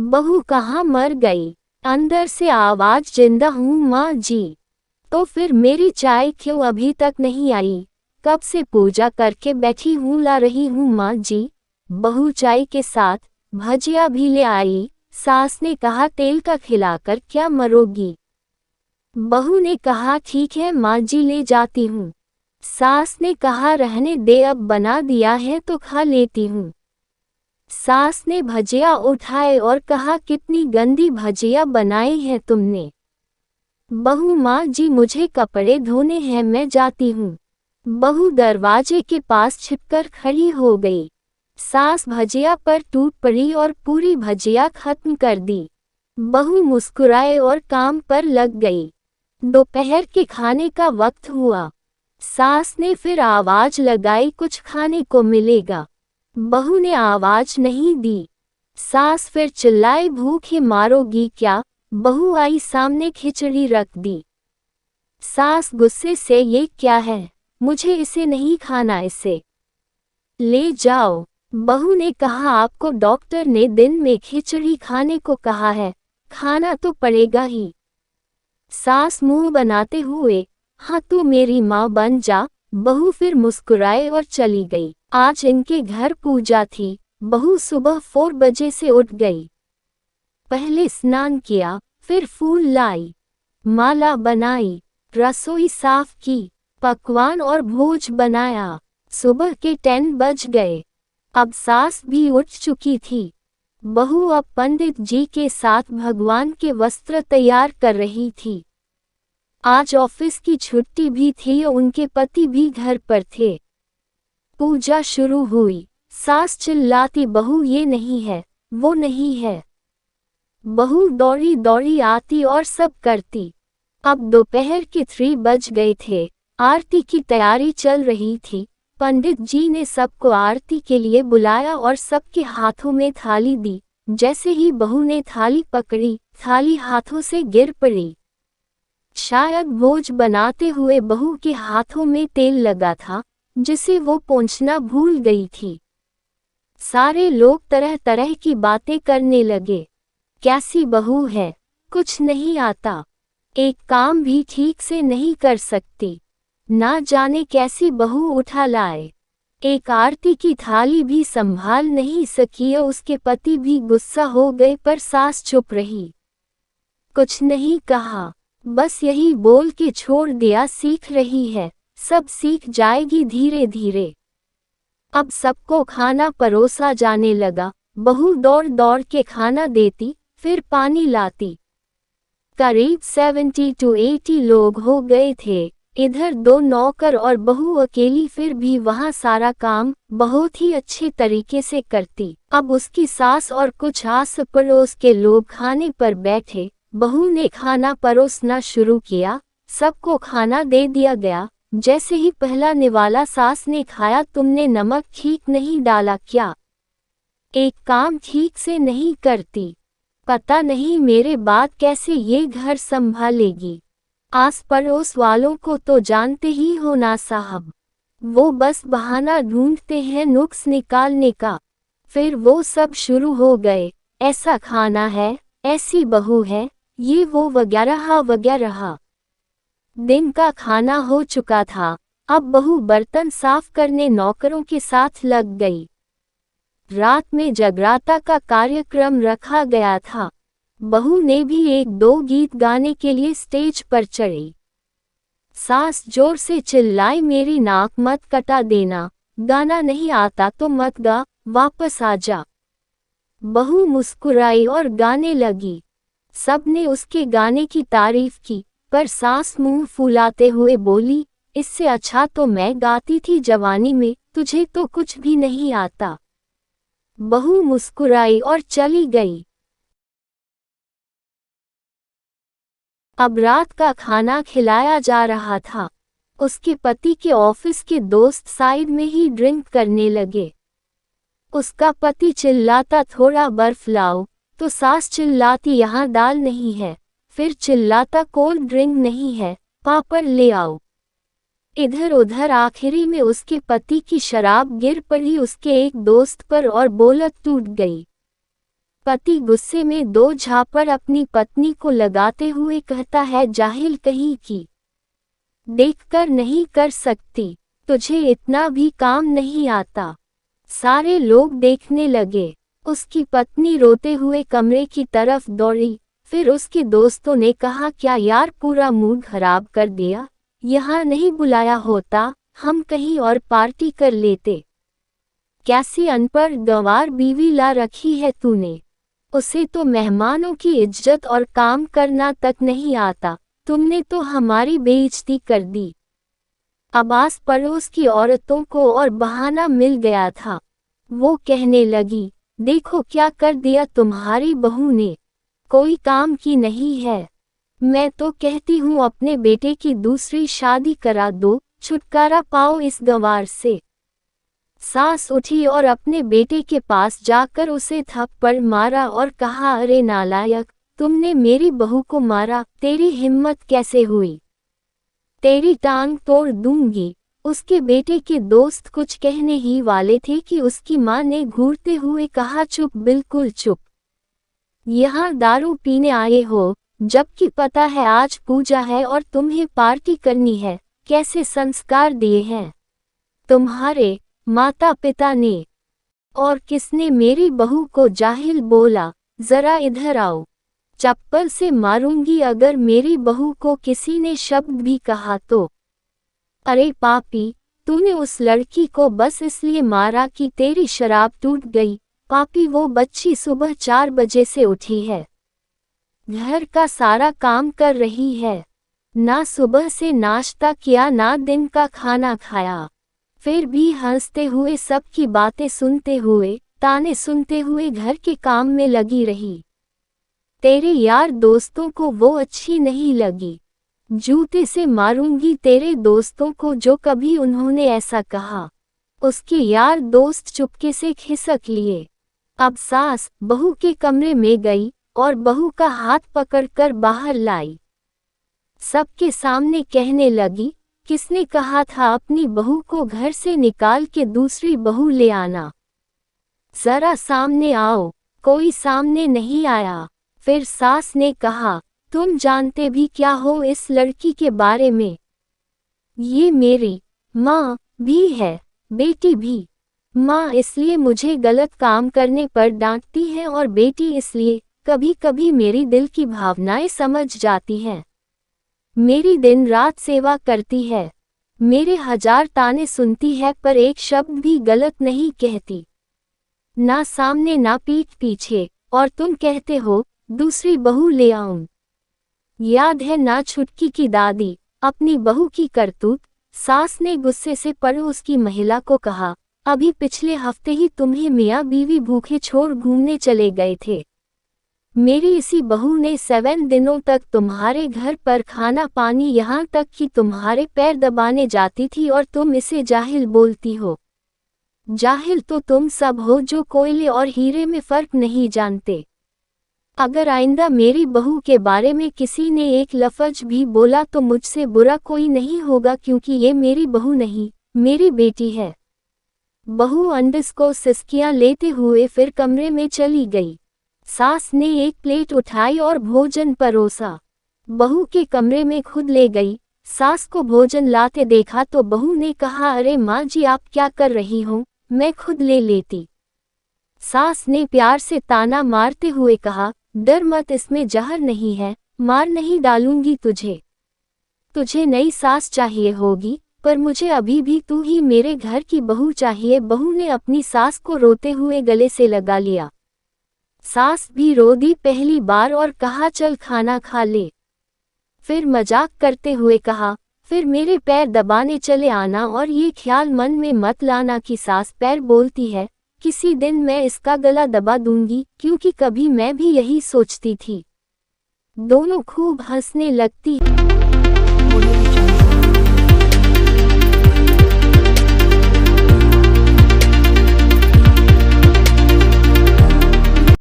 बहू कहाँ मर गई? अंदर से आवाज, जिंदा हूँ माँ जी। तो फिर मेरी चाय क्यों अभी तक नहीं आई? कब से पूजा करके बैठी हूँ, ला रही हूँ माँ जी। बहू चाय के साथ भजिया भी ले आई। सास ने कहा तेल का खिलाकर क्या मरोगी? बहू ने कहा ठीक है माँ जी, ले जाती हूँ। सास ने कहा रहने दे, अब बना दिया है तो खा लेती हूँ। सास ने भजिया उठाए और कहा कितनी गंदी भजिया बनाई है तुमने। बहू माँ जी मुझे कपड़े धोने हैं, मैं जाती हूँ। बहू दरवाजे के पास छिपकर खड़ी हो गई। सास भजिया पर टूट पड़ी और पूरी भजिया खत्म कर दी। बहू मुस्कुराए और काम पर लग गई। दोपहर के खाने का वक्त हुआ। सास ने फिर आवाज लगाई, कुछ खाने को मिलेगा? बहू ने आवाज नहीं दी। सास फिर चिल्लाई, भूखे मारोगी क्या? बहू आई सामने, खिचड़ी रख दी। सास गुस्से से, ये क्या है? मुझे इसे नहीं खाना, इसे ले जाओ। बहू ने कहा आपको डॉक्टर ने दिन में खिचड़ी खाने को कहा है, खाना तो पड़ेगा ही। सास मुंह बनाते हुए, हाँ तू मेरी माँ बन जा। बहू फिर मुस्कुराए और चली गई। आज इनके घर पूजा थी। बहू सुबह 4 बजे से उठ गई। पहले स्नान किया, फिर फूल लाई, माला बनाई, रसोई साफ की, पकवान और भोज बनाया। सुबह के 10 बज गए। अब सास भी उठ चुकी थी। बहू अब पंडित जी के साथ भगवान के वस्त्र तैयार कर रही थी। आज ऑफिस की छुट्टी भी थी और उनके पति भी घर पर थे। पूजा शुरू हुई। सास चिल्लाती, बहू ये नहीं है, वो नहीं है। बहू दौड़ी दौड़ी आती और सब करती। अब दोपहर के 3 बज गए थे। आरती की तैयारी चल रही थी। पंडित जी ने सबको आरती के लिए बुलाया और सबके हाथों में थाली दी। जैसे ही बहू ने थाली पकड़ी, थाली हाथों से गिर पड़ी। शायद भोज बनाते हुए बहू के हाथों में तेल लगा था, जिसे वो पोंछना भूल गई थी। सारे लोग तरह तरह की बातें करने लगे। कैसी बहू है, कुछ नहीं आता, एक काम भी ठीक से नहीं कर सकती, ना जाने कैसी बहू उठा लाए। एक आरती की थाली भी संभाल नहीं सकी और उसके पति भी गुस्सा हो गए, पर सास चुप रही, कुछ नहीं कहा, बस यही बोल के छोड़ दिया, सीख रही है, सब सीख जाएगी धीरे धीरे। अब सबको खाना परोसा जाने लगा। बहू दौड़ दौड़ के खाना देती, फिर पानी लाती। करीब 70 to 80 लोग हो गए थे। इधर 2 नौकर और बहू अकेली, फिर भी वहाँ सारा काम बहुत ही अच्छे तरीके से करती। अब उसकी सास और कुछ आस पड़ोस के लोग खाने पर बैठे। बहू ने खाना परोसना शुरू किया, सबको खाना दे दिया गया। जैसे ही पहला निवाला सास ने खाया, तुमने नमक ठीक नहीं डाला क्या? एक काम ठीक से नहीं करती, पता नहीं मेरे बाद कैसे ये घर संभालेगी। आस पड़ोस वालों को तो जानते ही हो ना साहब, वो बस बहाना ढूंढते हैं नुक्स निकालने का। फिर वो सब शुरू हो गए, ऐसा खाना है, ऐसी बहू है, ये वो वगैरह वगैरह। दिन का खाना हो चुका था। अब बहू बर्तन साफ करने नौकरों के साथ लग गई। रात में जगराता का कार्यक्रम रखा गया था। बहू ने भी 1-2 गीत गाने के लिए स्टेज पर चढ़ी। सास जोर से चिल्लाई, मेरी नाक मत कटा देना, गाना नहीं आता तो मत गा, वापस आ जा। बहू मुस्कुराई और गाने लगी। सबने उसके गाने की तारीफ की, पर सास मुंह फुलाते हुए बोली, इससे अच्छा तो मैं गाती थी जवानी में, तुझे तो कुछ भी नहीं आता। बहू मुस्कुराई और चली गई। अब रात का खाना खिलाया जा रहा था। उसके पति के ऑफिस के दोस्त साइड में ही ड्रिंक करने लगे। उसका पति चिल्लाता, थोड़ा बर्फ लाओ, तो सास चिल्लाती, यहाँ दाल नहीं है। फिर चिल्लाता, कोल्ड ड्रिंक नहीं है, पापड़ ले आओ। इधर उधर आखिरी में उसके पति की शराब गिर पड़ी उसके एक दोस्त पर और बोलत टूट गई। पति गुस्से में दो झापड़ अपनी पत्नी को लगाते हुए कहता है, जाहिल कहीं की, देखकर नहीं कर सकती, तुझे इतना भी काम नहीं आता। सारे लोग देखने लगे। उसकी पत्नी रोते हुए कमरे की तरफ दौड़ी। फिर उसके दोस्तों ने कहा, क्या यार पूरा मूड खराब कर दिया, यहाँ नहीं बुलाया होता, हम कहीं और पार्टी कर लेते। कैसी अनपढ़ गंवार बीवी ला रखी है तूने, उसे तो मेहमानों की इज्जत और काम करना तक नहीं आता, तुमने तो हमारी बेइज्जती कर दी। अब आस पड़ोस की औरतों को और बहाना मिल गया था। वो कहने लगी, देखो क्या कर दिया तुम्हारी बहू ने, कोई काम की नहीं है। मैं तो कहती हूँ अपने बेटे की दूसरी शादी करा दो, छुटकारा पाओ इस गंवार से। सास उठी और अपने बेटे के पास जाकर उसे थप्पड़ मारा और कहा, अरे नालायक, तुमने मेरी बहू को मारा, तेरी हिम्मत कैसे हुई, तेरी टांग तोड़ दूंगी। उसके बेटे के दोस्त कुछ कहने ही वाले थे कि उसकी मां ने घूरते हुए कहा, चुप, बिल्कुल चुप, यहाँ दारू पीने आए हो, जबकि पता है आज पूजा है और तुम्हें पार्टी करनी है। कैसे संस्कार दिए हैं तुम्हारे माता पिता ने, और किसने मेरी बहू को जाहिल बोला, जरा इधर आओ, चप्पल से मारूंगी अगर मेरी बहू को किसी ने शब्द भी कहा तो। अरे पापी, तूने उस लड़की को बस इसलिए मारा कि तेरी शराब टूट गई। पापी, वो बच्ची सुबह 4 बजे से उठी है, घर का सारा काम कर रही है, ना सुबह से नाश्ता किया ना दिन का खाना खाया, फिर भी हंसते हुए सबकी बातें सुनते हुए, ताने सुनते हुए घर के काम में लगी रही। तेरे यार दोस्तों को वो अच्छी नहीं लगी, जूते से मारूंगी तेरे दोस्तों को जो कभी उन्होंने ऐसा कहा। उसके यार दोस्त चुपके से खिसक लिए। अब सास बहू के कमरे में गई और बहू का हाथ पकड़कर बाहर लाई। सबके सामने कहने लगी, किसने कहा था अपनी बहू को घर से निकाल के दूसरी बहू ले आना, जरा सामने आओ। कोई सामने नहीं आया। फिर सास ने कहा, तुम जानते भी क्या हो इस लड़की के बारे में, ये मेरी माँ भी है, बेटी भी। माँ इसलिए मुझे गलत काम करने पर डांटती है और बेटी इसलिए, कभी कभी मेरी दिल की भावनाएं समझ जाती हैं। मेरी दिन रात सेवा करती है, मेरे 1000 ताने सुनती है पर एक शब्द भी गलत नहीं कहती, ना सामने ना पीठ पीछे। और तुम कहते हो दूसरी बहू ले आऊं। याद है ना छुटकी की दादी, अपनी बहू की करतूत। सास ने गुस्से से पड़ोस की महिला को कहा, अभी पिछले हफ्ते ही तुम्हें मियाँ बीवी भूखे छोड़ घूमने चले गए थे। मेरी इसी बहू ने 7 दिनों तक तुम्हारे घर पर खाना पानी, यहाँ तक कि तुम्हारे पैर दबाने जाती थी और तुम इसे जाहिल बोलती हो। जाहिल तो तुम सब हो जो कोयले और हीरे में फर्क नहीं जानते। अगर आइंदा मेरी बहू के बारे में किसी ने एक लफ्ज भी बोला तो मुझसे बुरा कोई नहीं होगा, क्योंकि ये मेरी बहू नहीं, मेरी बेटी है। बहू अंडस को सिसकियां लेते हुए फिर कमरे में चली गई। सास ने एक प्लेट उठाई और भोजन परोसा, बहू के कमरे में खुद ले गई। सास को भोजन लाते देखा तो बहू ने कहा, अरे माँ जी आप क्या कर रही हो, मैं खुद ले लेती। सास ने प्यार से ताना मारते हुए कहा, डर मत, इसमें जहर नहीं है, मार नहीं डालूंगी तुझे। तुझे नई सास चाहिए होगी, पर मुझे अभी भी तू ही मेरे घर की बहू चाहिए। बहू ने अपनी सास को रोते हुए गले से लगा लिया। सास भी रो दी पहली बार और कहा, चल खाना खा ले। फिर मजाक करते हुए कहा, फिर मेरे पैर दबाने चले आना और ये ख्याल मन में मत लाना कि सास पैर बोलती है, किसी दिन मैं इसका गला दबा दूंगी, क्योंकि कभी मैं भी यही सोचती थी। दोनों खूब हंसने लगती।